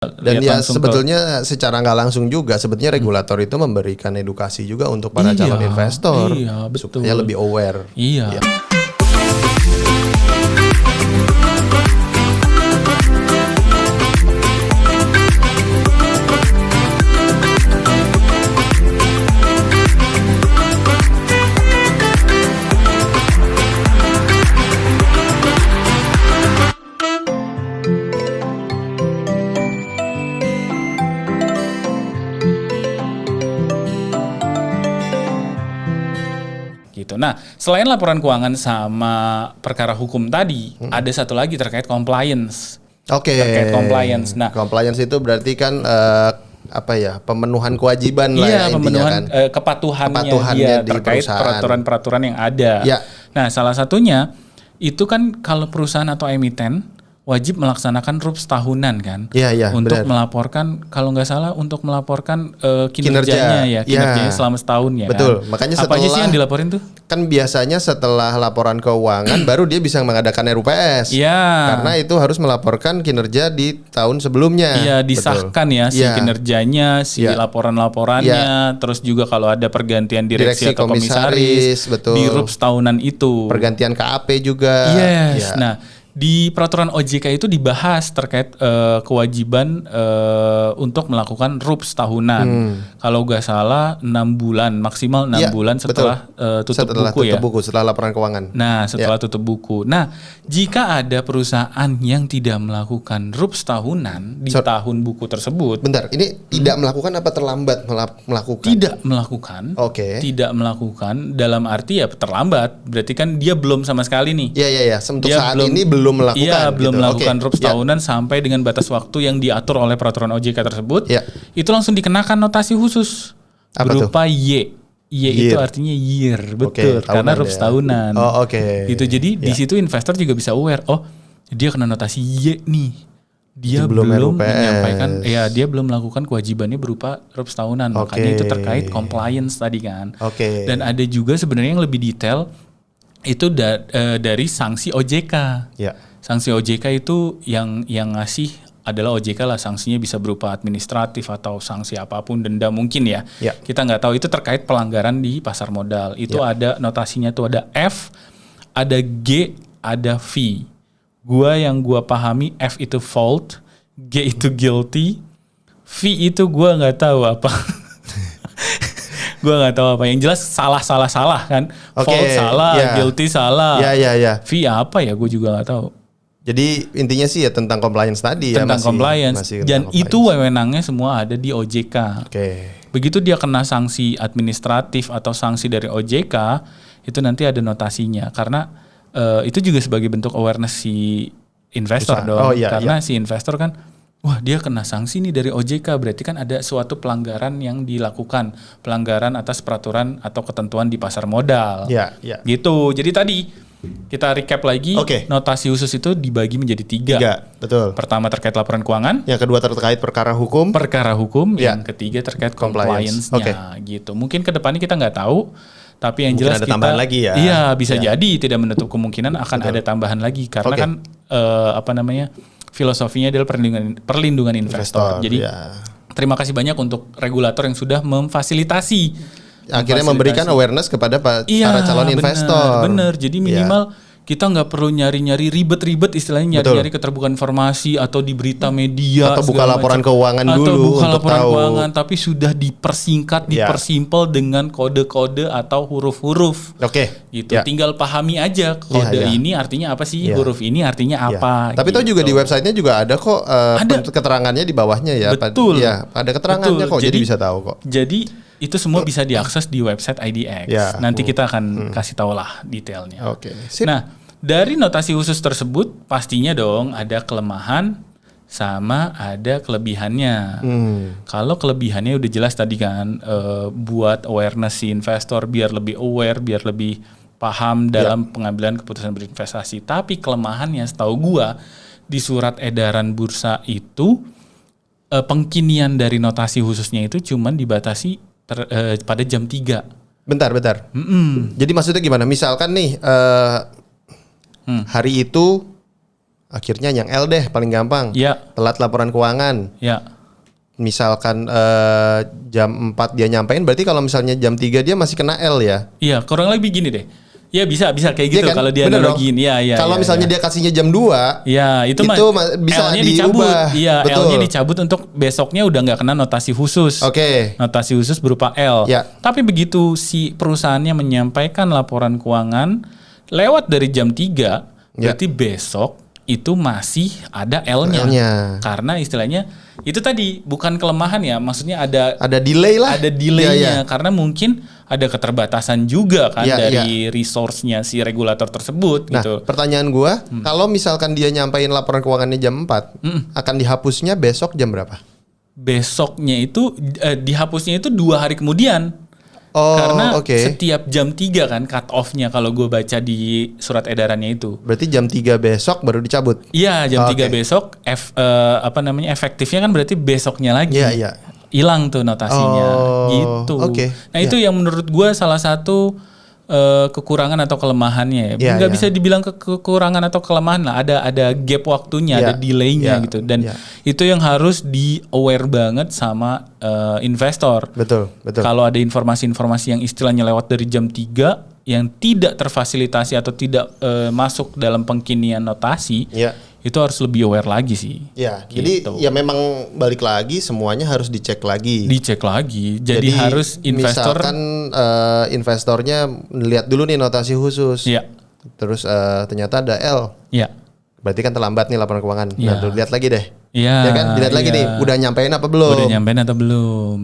Dan ya sebetulnya secara nggak langsung juga sebetulnya regulator itu memberikan edukasi juga untuk para calon investor supaya lebih aware. Iya. Gitu. Nah, selain laporan keuangan sama perkara hukum tadi, ada satu lagi terkait compliance. Oke. Terkait compliance. Nah, compliance itu berarti kan pemenuhan kewajiban lah ya pemenuhan intinya kan. kepatuhannya di terkait perusahaan. peraturan-peraturan yang ada. Ya. Nah, salah satunya itu kan kalau perusahaan atau emiten wajib melaksanakan RUPS tahunan kan, untuk benar. melaporkan kalau nggak salah untuk melaporkan kinerjanya selama setahun ya. Betul. Kan? Makanya apa aja sih yang dilaporin tuh? Kan biasanya setelah laporan keuangan baru dia bisa mengadakan RUPS. Iya. Karena itu harus melaporkan kinerja di tahun sebelumnya. Iya, disahkan si kinerjanya, laporan-laporannya, terus juga kalau ada pergantian direksi atau komisaris betul. di RUPS tahunan itu. Pergantian KAP juga. Yes. Nah, di peraturan OJK itu dibahas terkait kewajiban untuk melakukan RUPS tahunan. Kalau nggak salah 6 bulan, maksimal 6 bulan setelah tutup buku, setelah laporan keuangan. Nah, setelah tutup buku. Nah, jika ada perusahaan yang tidak melakukan RUPS tahunan di tahun buku tersebut. Bentar, ini tidak melakukan apa terlambat melakukan? Tidak melakukan. Oke. Tidak melakukan dalam arti ya terlambat. Berarti kan dia belum sama sekali nih. Iya. Untuk saat ini belum melakukan. Iya, belum melakukan RUPS tahunan sampai dengan batas waktu yang diatur oleh peraturan OJK tersebut. Itu langsung dikenakan notasi khusus berupa Y. Y itu artinya year, betul. Karena RUPS tahunan. Oh, oke. Gitu. Jadi di situ investor juga bisa aware. Oh, dia kena notasi Y nih. Dia belum menyampaikan, dia belum melakukan kewajibannya berupa RUPS tahunan. Makanya itu terkait compliance tadi kan. Dan ada juga sebenarnya yang lebih detail itu dari sanksi OJK. Sanksi OJK itu yang ngasih adalah OJK lah, sanksinya bisa berupa administratif atau sanksi apapun, denda mungkin ya. Kita nggak tahu, itu terkait pelanggaran di pasar modal. Itu ada notasinya tuh, ada F, ada G, ada V. Yang gua pahami F itu fault, G itu guilty, V itu gua nggak tahu apa. Gue nggak tahu apa. Yang jelas salah kan. Fault salah, guilty salah. V apa ya? Gue juga nggak tahu. Jadi intinya sih ya tentang compliance tadi. Tentang compliance. Dan itu wewenangnya semua ada di OJK. Begitu dia kena sanksi administratif atau sanksi dari OJK, itu nanti ada notasinya. Karena itu juga sebagai bentuk awareness si investor dong. Karena si investor kan, wah dia kena sanksi nih dari OJK, berarti kan ada suatu pelanggaran yang dilakukan, pelanggaran atas peraturan atau ketentuan di pasar modal. Gitu. Jadi tadi kita recap lagi, notasi khusus itu dibagi menjadi 3. Betul. Pertama terkait laporan keuangan, yang kedua terkait perkara hukum, yang ketiga terkait compliance-nya. Gitu. Mungkin kedepannya kita nggak tahu, tapi yang jelas ada tambahan lagi ya. Iya, bisa jadi tidak menutup kemungkinan akan ada tambahan lagi karena kan filosofinya adalah perlindungan investor. Jadi terima kasih banyak untuk regulator yang sudah memfasilitasi. Akhirnya memberikan awareness kepada para calon investor. Bener. Jadi minimal kita nggak perlu nyari-nyari ribet-ribet, istilahnya nyari-nyari keterbukaan informasi atau di berita media. Atau buka laporan keuangan dulu. Atau buka laporan keuangan, tapi sudah dipersingkat, dipersimpel dengan kode-kode atau huruf-huruf. Gitu. Tinggal pahami aja kode ini artinya apa sih, huruf ini artinya apa. Tapi tahu juga di websitenya juga ada kok keterangannya di bawahnya ya. Betul. Ada keterangannya kok, jadi bisa tahu kok. Jadi itu semua bisa diakses di website IDX. Nanti kita akan kasih tahu lah detailnya. Nah, dari notasi khusus tersebut pastinya dong ada kelemahan sama ada kelebihannya. Kalau kelebihannya udah jelas tadi kan, buat awareness si investor biar lebih aware, biar lebih paham dalam pengambilan keputusan berinvestasi. Tapi kelemahannya setahu gua di surat edaran bursa itu pengkinian dari notasi khususnya itu cuman dibatasi pada jam 3. Bentar. Jadi maksudnya gimana? Misalkan nih hari itu Akhirnya yang L deh paling gampang. Ya. Telat laporan keuangan. Ya. Misalkan jam 4 dia nyampein, berarti kalau misalnya jam 3 dia masih kena L ya? Iya, kurang lebih gini deh. Ya bisa kayak gitu kan? kalau dia analogiin. Iya. Kalau misalnya dia kasihnya jam 2, ya itu bisa L-nya diubah. dicabut. Iya, Betul. L-nya dicabut untuk besoknya udah nggak kena notasi khusus. Oke. Notasi khusus berupa L. Ya. Tapi begitu si perusahaannya menyampaikan laporan keuangan lewat dari jam 3, berarti besok itu masih ada L-nya. Karena istilahnya itu tadi bukan kelemahan ya, maksudnya ada delay lah. Ada delaynya karena mungkin ada keterbatasan juga kan dari resource-nya si regulator tersebut gitu. Pertanyaan gua, kalau misalkan dia nyampein laporan keuangannya jam 4, akan dihapusnya besok jam berapa? Besoknya itu dihapusnya itu 2 hari kemudian. Karena setiap jam 3 kan cut off-nya kalau gue baca di surat edarannya itu. Berarti jam 3 besok baru dicabut? Iya, jam 3 besok efektifnya kan berarti besoknya lagi. Iya. Hilang tuh notasinya gitu. Nah, itu yang menurut gue salah satu kekurangan atau kelemahannya. Nggak bisa dibilang kekurangan atau kelemahan lah. Ada gap waktunya, ada delaynya gitu. Dan itu yang harus di aware banget sama investor. Betul. Kalau ada informasi-informasi yang istilahnya lewat dari jam 3 yang tidak terfasilitasi atau tidak masuk dalam pengkinian notasi, itu harus lebih aware lagi sih. Ya, gitu. Jadi ya memang balik lagi semuanya harus dicek lagi. Jadi harus investor. Misalkan investornya lihat dulu nih notasi khusus. Terus ternyata ada L. Berarti kan terlambat nih laporan keuangan. Nah, lihat lagi deh. Ya kan, dilihat lagi nih, udah nyampein apa belum?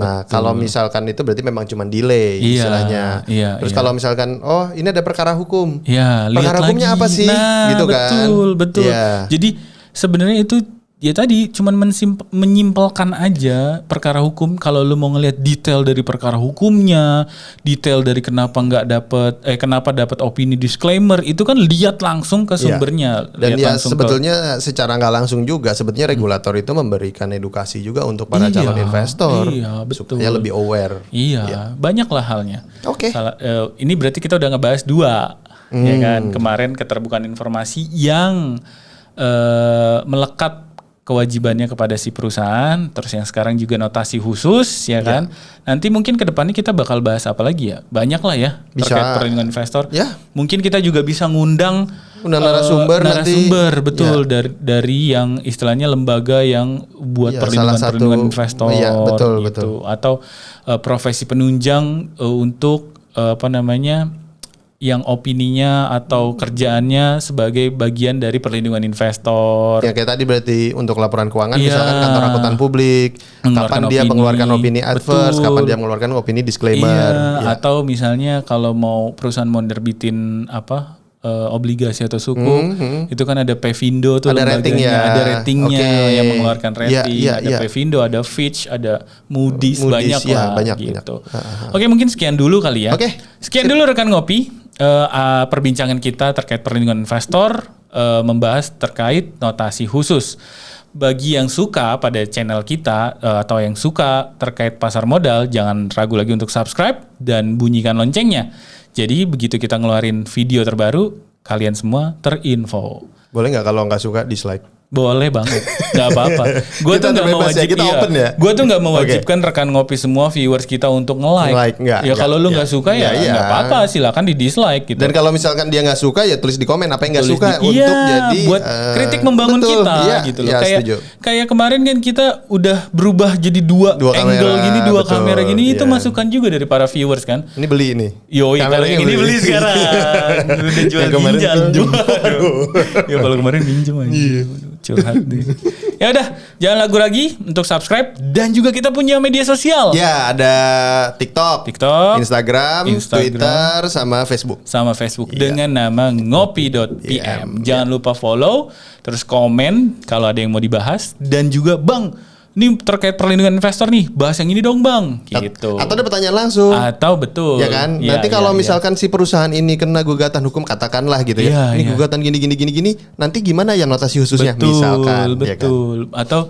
Nah, kalau misalkan itu berarti memang cuma delay istilahnya. Terus kalau misalkan, ini ada perkara hukum. Perkara hukumnya apa sih? Gitu kan? Betul. Jadi sebenarnya itu ya tadi cuman menyimpelkan aja perkara hukum. Kalau lu mau ngelihat detail dari perkara hukumnya, detail dari kenapa dapat opini disclaimer, itu kan lihat langsung ke sumbernya. Dan ya sebetulnya secara nggak langsung juga sebetulnya regulator itu memberikan edukasi juga untuk para calon investor supaya lebih aware. Banyak lah halnya. Ini berarti kita udah ngebahas 2 ya kan. Kemarin keterbukaan informasi yang melekat kewajibannya kepada si perusahaan, terus yang sekarang juga notasi khusus ya kan. Nanti mungkin ke depannya kita bakal bahas apa lagi ya? Banyak lah ya terkait perlindungan investor. Mungkin kita juga bisa ngundang narasumber betul dari yang istilahnya lembaga yang buat perlindungan investor gitu. Atau profesi penunjang untuk yang opininya atau kerjaannya sebagai bagian dari perlindungan investor. Ya kayak tadi berarti untuk laporan keuangan misalkan kantor akuntan publik, kapan dia mengeluarkan opini adverse, kapan dia mengeluarkan opini disclaimer. Atau misalnya kalau mau perusahaan mau nerbitin obligasi atau suku, itu kan ada Pevindo tuh ada ratingnya yang mengeluarkan rating, ada Pevindo, ada Fitch, ada Moody's banyak lah gitu. Oke, mungkin sekian dulu kali ya. Sekian dulu rekan ngopi. Perbincangan kita terkait perlindungan investor, membahas terkait notasi khusus. Bagi yang suka pada channel kita atau yang suka terkait pasar modal, jangan ragu lagi untuk subscribe dan bunyikan loncengnya. Jadi begitu kita ngeluarin video terbaru, kalian semua terinfo. Boleh nggak kalau nggak suka dislike? Boleh banget, nggak apa-apa. Gue tuh nggak mewajibkan. Gue tuh nggak mewajibkan rekan ngopi semua viewers kita untuk nge-like. Kalau lu nggak suka ya nggak apa-apa, silakan di dislike gitu. Dan kalau misalkan dia nggak suka ya tulis di komen apa yang nggak suka untuk jadi buat kritik membangun kita gitu loh. Kayak kemarin kan kita udah berubah jadi dua angle gini, dua kamera gini, itu masukan juga dari para viewers kan. Ini beli ini. Kalau yang ini beli sekarang. Udah jual ginjal. Ya kalau kemarin pinjam aja. Curhat deh. Ya udah, jangan ragu lagi untuk subscribe dan juga kita punya media sosial. Ya, ada TikTok, Instagram, Twitter sama Facebook. Dengan nama ngopi.pm. Jangan lupa follow, terus komen kalau ada yang mau dibahas dan juga ini terkait perlindungan investor nih, bahas yang ini dong bang, gitu. Atau ada pertanyaan langsung. Atau betul. Ya kan. Nanti kalau misalkan si perusahaan ini kena gugatan hukum, katakanlah gitu ya. Ini gugatan gini. Nanti gimana ya notasi khususnya? Betul, misalkan. Betul. Ya kan? Atau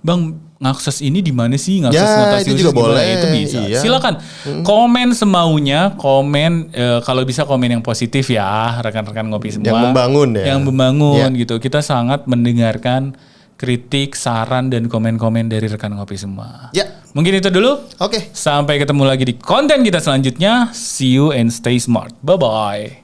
bang, ngakses ini di mana sih, ngakses notasi itu juga boleh. Itu bisa. Iya. Silakan komen semaunya, kalau bisa komen yang positif ya, rekan-rekan ngopi semua. Yang membangun ya. Yang membangun gitu. Kita sangat mendengarkan kritik, saran dan komen-komen dari rekan ngopi semua. Ya. Mungkin itu dulu. Oke. Sampai ketemu lagi di konten kita selanjutnya. See you and stay smart. Bye bye.